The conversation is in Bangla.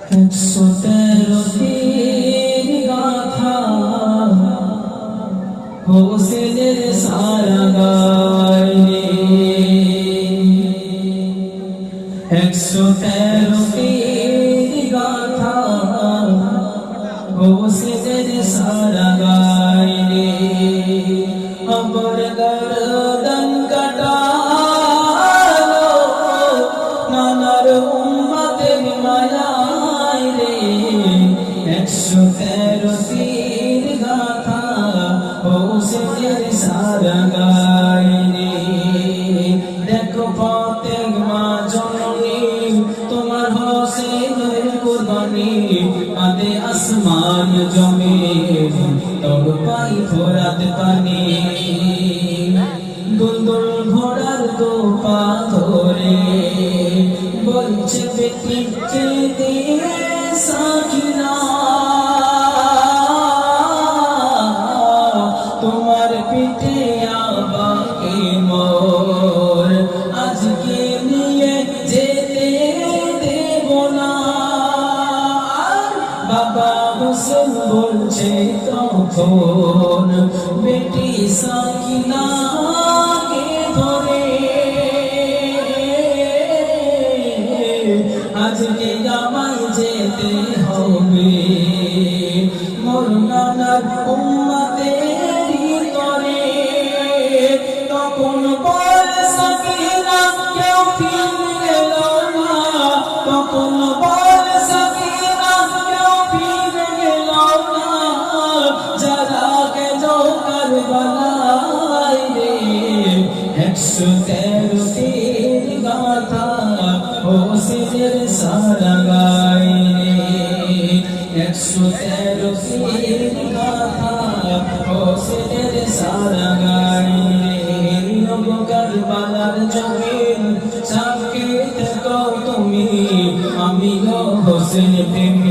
113 গাথা হোসেনের সারা গাইলে 113 গাথা হোসেনের সারা গাইলে অমর গর্দন কাটালো নানার উম্মতের মায়ায় রে 113 গাথা হোসেনের সারা গাইলে দেখো প্রত্যেক মা জননী তোমার হোসেনের কুরবানি আদে আসমান জমিন তড় পাই ফোরাত পানি দুলদুল ঘোড়ার দো পা ধরে বলছে বেটি দে সাকিনা তোমার পিঠে আবাকে মোর আজকে নিয়ে যেতে দেব না বাবা হোসেন বলছে তখন বেটি সাকিনা কে ধরে আজকে আমায় যেতে হবে মোর নানার উম্মতেরই তরে তখন বল সাকিনা কেউ ফিরে এলো না তখন বল সাকিনা কেউ ফিরে এলো না যারা গেল কারবালায় রে 113 গাথা হোসেনের সারা গাইলে 113 গাথা হোসেনের সারা গাইলে কারবালার জমিন সাক্ষী থেকো তুমি আমি গো হোসেন প্রেমী